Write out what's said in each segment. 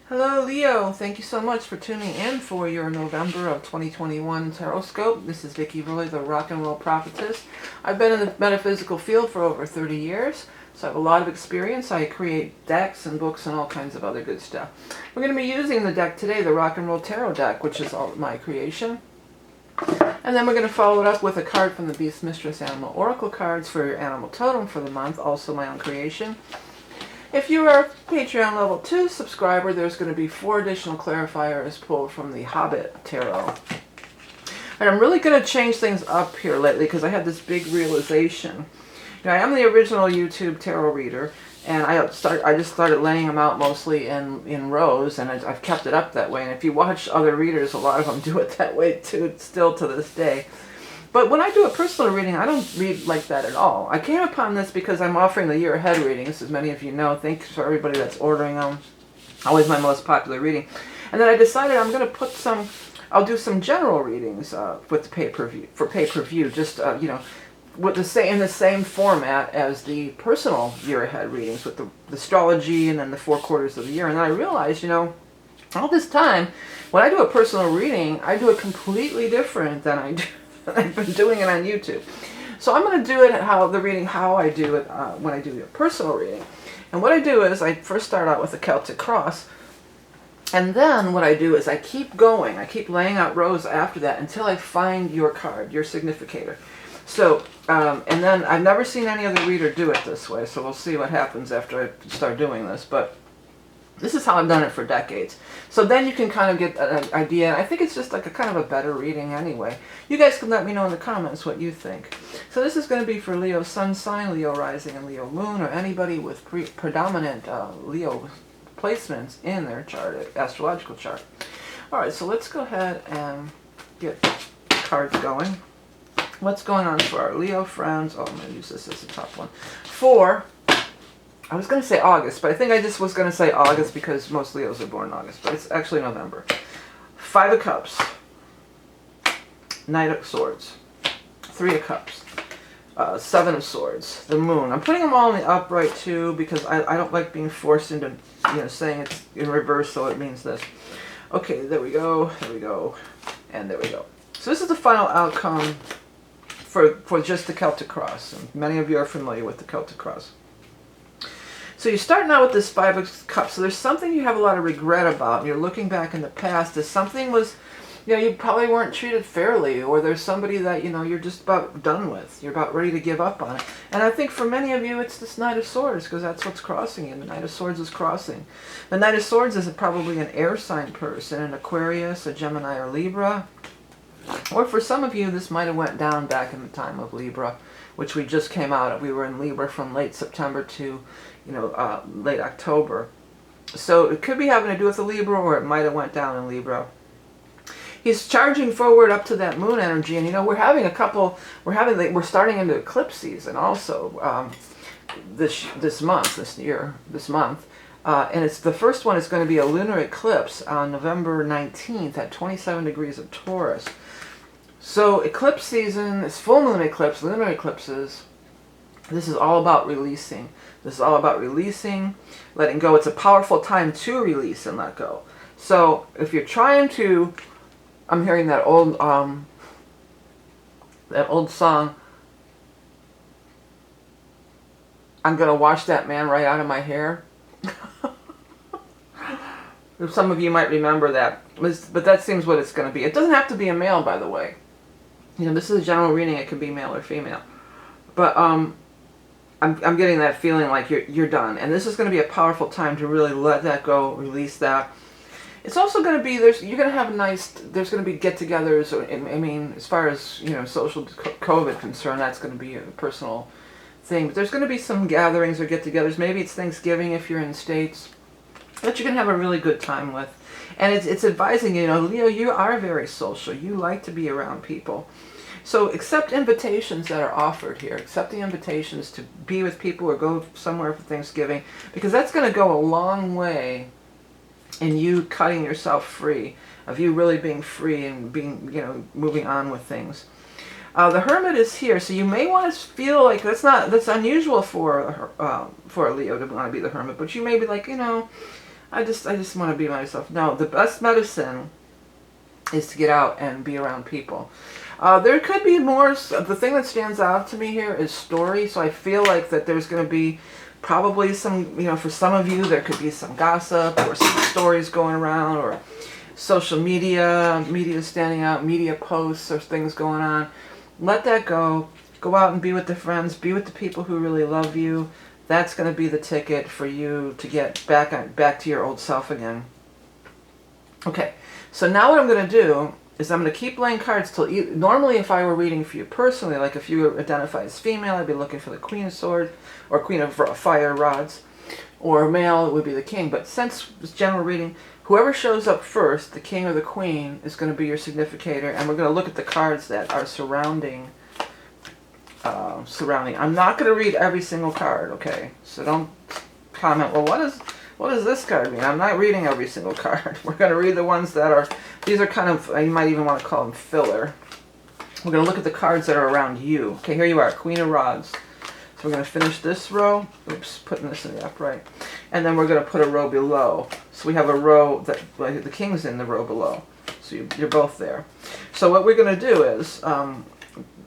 Hello Leo, thank you so much for tuning in for your November of 2021 Taroscope. This is Vickieverlie, the rock and roll prophetess. I've been in the metaphysical field for over 30 years, so I have a lot of experience. I create decks and books and all kinds of other good stuff. We're going to be using the deck today, the Rock and Roll Tarot deck, which is all my creation. And then we're going to follow it up with a card from the Beast Mistress Animal Oracle cards for your animal totem for the month, also my own creation. If you are a Patreon level 2 subscriber, there's going to be 4 additional clarifiers pulled from the Hobbit Tarot. And I'm really going to change things up here lately because I had this big realization. I am the original YouTube tarot reader, and I just started laying them out mostly in rows, and I've kept it up that way. And if you watch other readers, a lot of them do it that way too, still to this day. But when I do a personal reading, I don't read like that at all. I came upon this because I'm offering the year ahead readings, as many of you know. Thanks for everybody that's ordering them. Always my most popular reading. And then I decided I'm going to put I'll do some general readings with the pay-per-view, just, with in the same format as the personal year ahead readings with the astrology and then the 4 quarters of the year. And then I realized, all this time, when I do a personal reading, I do it completely different than I've been doing it on YouTube. So I'm going to do it how I do it when I do a personal reading. And what I do is I first start out with a Celtic cross, and then what I do is I keep going. I keep laying out rows after that until I find your card, your significator. So, and then I've never seen any other reader do it this way, so we'll see what happens after I start doing this. But this is how I've done it for decades. So then you can kind of get an idea. I think it's just like a kind of a better reading anyway. You guys can let me know in the comments what you think. So this is going to be for Leo Sun sign, Leo rising, and Leo moon, or anybody with predominant Leo placements in their chart, astrological chart. All right, so let's go ahead and get cards going. What's going on for our Leo friends? Oh, I'm going to use this as a top one. I was going to say August, but I think I just was going to say August because most Leos are born in August, but it's actually November. 5 of Cups, Knight of Swords, 3 of Cups, 7 of Swords, the Moon. I'm putting them all in the upright too because I don't like being forced into saying it's in reverse, so it means this. Okay, there we go, and there we go. So this is the final outcome for just the Celtic cross, and many of you are familiar with the Celtic cross. So you're starting out with this 5 of Cups. So there's something you have a lot of regret about. And you're looking back in the past as something was, you probably weren't treated fairly, or there's somebody that, you're just about done with. You're about ready to give up on it. And I think for many of you, it's this Knight of Swords, because that's what's crossing you. The Knight of Swords is crossing. The Knight of Swords is probably an air sign person, an Aquarius, a Gemini, or Libra. Or for some of you, this might have went down back in the time of Libra, which we just came out of. We were in Libra from late September to late October. So it could be having to do with the Libra, or it might have went down in Libra. He's charging forward up to that moon energy, and we're starting into eclipse season also this month, and it's the first one is going to be a lunar eclipse on November 19th at 27 degrees of Taurus. So eclipse season is full moon eclipse, lunar eclipses. This is all about releasing. This is all about releasing, letting go. It's a powerful time to release and let go. So if you're trying to, I'm hearing that old song, I'm going to wash that man right out of my hair. Some of you might remember that, but that seems what it's going to be. It doesn't have to be a male, by the way. This is a general reading. It can be male or female. But I'm getting that feeling like you're done. And this is going to be a powerful time to really let that go, release that. It's also going to be, there's going to be get-togethers. As far as, social COVID concerned, that's going to be a personal thing. But there's going to be some gatherings or get-togethers. Maybe it's Thanksgiving if you're in the States, that you can have a really good time with. And it's advising, Leo, you are very social. You like to be around people. So accept invitations that are offered here. Accept the invitations to be with people or go somewhere for Thanksgiving, because that's going to go a long way in you cutting yourself free, of you really being free and being, moving on with things. The Hermit is here, so you may want to feel like that's unusual for a Leo to want to be the Hermit, but you may be like, I just want to be myself. No, the best medicine is to get out and be around people. There could be more. The thing that stands out to me here is story. So I feel like that there's going to be probably some, for some of you, there could be some gossip or some stories going around, or social media standing out, media posts or things going on. Let that go. Go out and be with the friends, be with the people who really love you. That's going to be the ticket for you to get back to your old self again. Okay, so now what I'm going to do is I'm going to keep laying cards till normally if I were reading for you personally, like if you identify as female, I'd be looking for the Queen of Swords or Queen of Fire Rods, or male, it would be the King. But since it's general reading, whoever shows up first, the King or the Queen, is going to be your significator, and we're going to look at the cards that are surrounding. I'm not going to read every single card, okay? So don't comment, well, what does this card mean? I'm not reading every single card. We're going to read the ones that are, these are kind of, you might even want to call them filler. We're going to look at the cards that are around you. Okay, here you are, Queen of Rods. So we're going to finish this row. Oops, putting this in the upright. And then we're going to put a row below. So we have a row that, like, the King's in the row below. So you're both there. So what we're going to do is,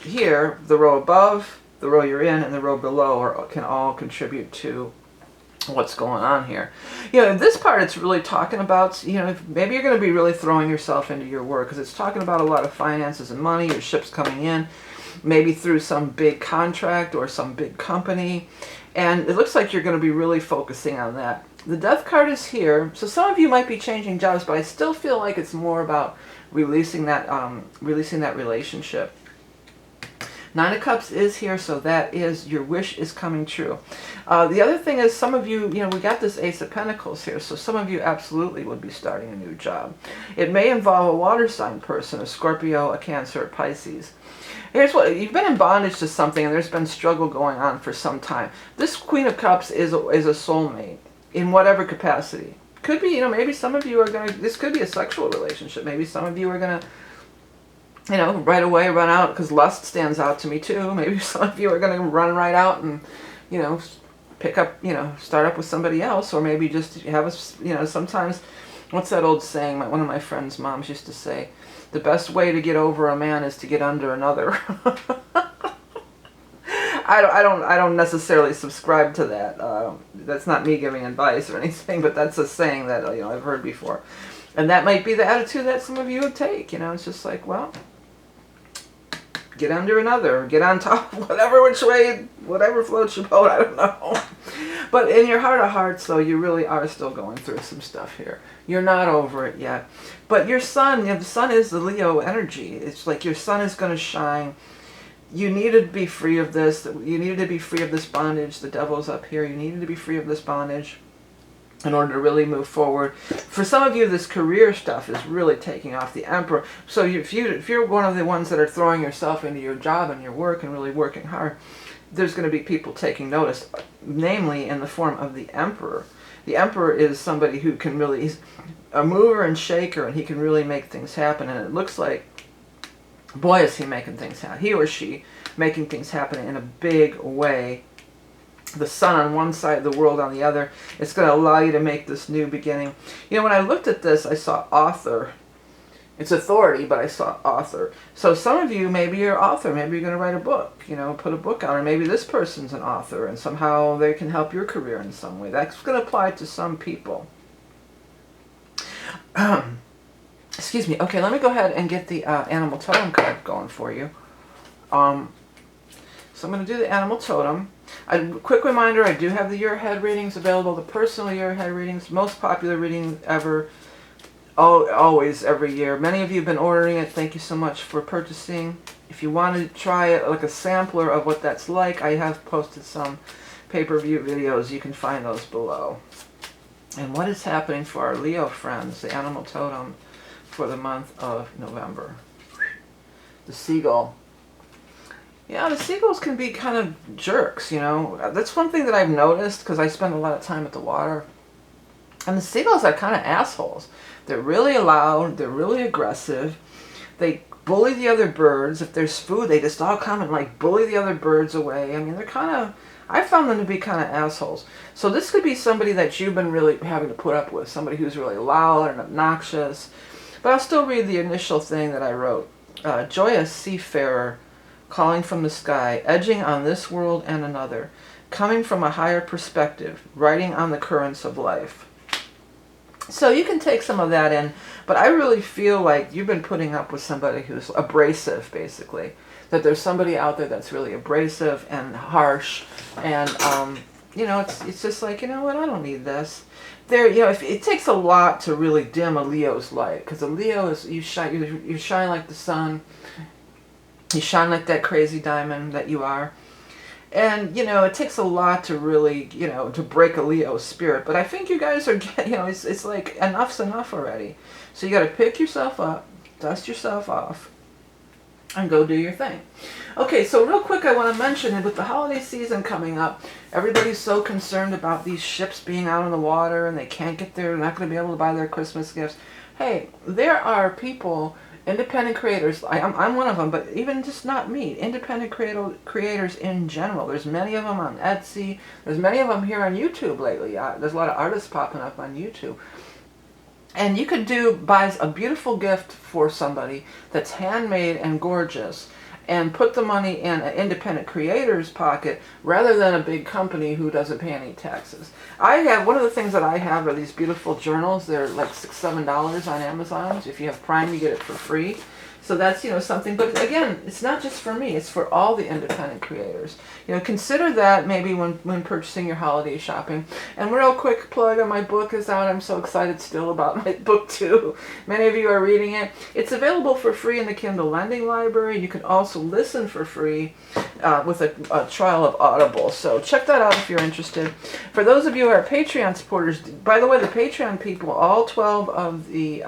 here, the row above, the row you're in, and the row below can all contribute to what's going on here. This part it's really talking about, maybe you're going to be really throwing yourself into your work, because it's talking about a lot of finances and money, your ship's coming in, maybe through some big contract or some big company, and it looks like you're going to be really focusing on that. The Death card is here, so some of you might be changing jobs, but I still feel like it's more about releasing that relationship. Nine of Cups is here, so that is, your wish is coming true. The other thing is, some of you, we got this Ace of Pentacles here, so some of you absolutely would be starting a new job. It may involve a water sign person, a Scorpio, a Cancer, a Pisces. Here's what, you've been in bondage to something, and there's been struggle going on for some time. This Queen of Cups is a soulmate, in whatever capacity. Could be, maybe some of you are going to, this could be a sexual relationship. Maybe some of you are going to, right away run out, because lust stands out to me too. Maybe some of you are going to run right out and, pick up, start up with somebody else, or maybe just have a, sometimes, what's that old saying? One of my friend's moms used to say, the best way to get over a man is to get under another. I don't necessarily subscribe to that. That's not me giving advice or anything, but that's a saying that, I've heard before. And that might be the attitude that some of you would take, it's just like, well, get under another, get on top, whatever which way, whatever floats your boat, I don't know. But in your heart of hearts, though, you really are still going through some stuff here. You're not over it yet. But your sun, the sun is the Leo energy. It's like your sun is going to shine. You needed to be free of this. You needed to be free of this bondage. The devil's up here. You needed to be free of this bondage in order to really move forward. For some of you, this career stuff is really taking off. The Emperor. So if you're one of the ones that are throwing yourself into your job and your work and really working hard, there's going to be people taking notice, namely in the form of the Emperor. The Emperor is somebody who can really, he's a mover and shaker, and he can really make things happen. And it looks like, boy, is he making things happen. He or she making things happen in a big way. The sun on one side, the world on the other. It's going to allow you to make this new beginning. When I looked at this, I saw author. It's authority, but I saw author. So some of you, maybe you're an author. Maybe you're going to write a book, put a book out. Or maybe this person's an author, and somehow they can help your career in some way. That's going to apply to some people. Excuse me. Okay, let me go ahead and get the animal totem card going for you. So I'm going to do the animal totem. A quick reminder, I do have the Your Head readings available, the personal Your Head readings, most popular reading ever, always, every year. Many of you have been ordering it. Thank you so much for purchasing. If you want to try it, like a sampler of what that's like, I have posted some pay-per-view videos. You can find those below. And what is happening for our Leo friends, the animal totem, for the month of November? The seagull. Yeah, the seagulls can be kind of jerks, That's one thing that I've noticed, because I spend a lot of time at the water. And the seagulls are kind of assholes. They're really loud. They're really aggressive. They bully the other birds. If there's food, they just all come and, bully the other birds away. I mean, they're kind of, I found them to be kind of assholes. So this could be somebody that you've been really having to put up with, somebody who's really loud and obnoxious. But I'll still read the initial thing that I wrote. Joyous seafarer, calling from the sky, edging on this world and another, coming from a higher perspective, riding on the currents of life. So you can take some of that in, but I really feel like you've been putting up with somebody who's abrasive, basically. That there's somebody out there that's really abrasive and harsh, and you know, it's just like, you know what, I don't need this. There, you know, if it takes a lot to really dim a Leo's light, because a Leo is, you shine like the sun, you shine like that crazy diamond that you are. And, you know, it takes a lot to really, you know, to break a Leo spirit. But I think you guys are, you know, it's like enough's enough already. So you got to pick yourself up, dust yourself off, and go do your thing. Okay, so real quick, I want to mention that with the holiday season coming up, everybody's so concerned about these ships being out on the water and they can't get there, they're not going to be able to buy their Christmas gifts. Hey, there are people, independent creators, I'm one of them, but even just not me, independent creators in general. There's many of them on Etsy. There's many of them here on YouTube lately. There's a lot of artists popping up on YouTube. And you could buy a beautiful gift for somebody that's handmade and gorgeous, and put the money in an independent creator's pocket rather than a big company who doesn't pay any taxes. One of the things that I have are these beautiful journals. They're like $6, $7 on Amazon. If you have Prime, you get it for free. So that's, you know, something. But again, it's not just for me. It's for all the independent creators. You know, consider that maybe when purchasing your holiday shopping. And real quick plug on my book is out. I'm so excited still about my book too. Many of you are reading it. It's available for free in the Kindle Lending Library. You can also listen for free with a trial of Audible. So check that out if you're interested. For those of you who are Patreon supporters, by the way, the Patreon people, all 12 of the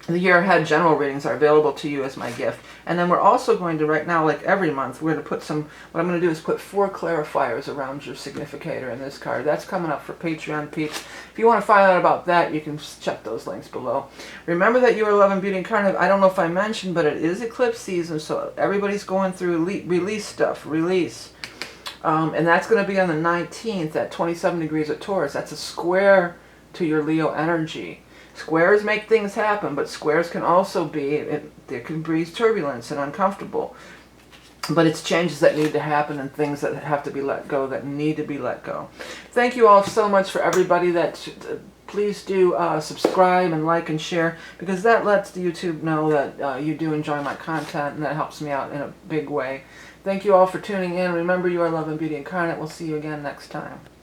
year ahead general readings are available to you as my gift. And then we're also going to, right now, like every month, we're going to put what I'm going to do is put 4 clarifiers around your significator in this card. That's coming up for Patreon peeps. If you want to find out about that, you can check those links below. Remember that you are Love and Beauty Incarnate. I don't know if I mentioned, but it is eclipse season, so everybody's going through release stuff. And that's going to be on the 19th at 27 degrees of Taurus. That's a square to your Leo energy. Squares make things happen, but squares can also be, there can breed turbulence and uncomfortable. But it's changes that need to happen and things that have to be let go, that need to be let go. Thank you all so much for everybody that, please do subscribe and like and share, because that lets the YouTube know that you do enjoy my content, and that helps me out in a big way. Thank you all for tuning in. Remember, you are Love and Beauty Incarnate. We'll see you again next time.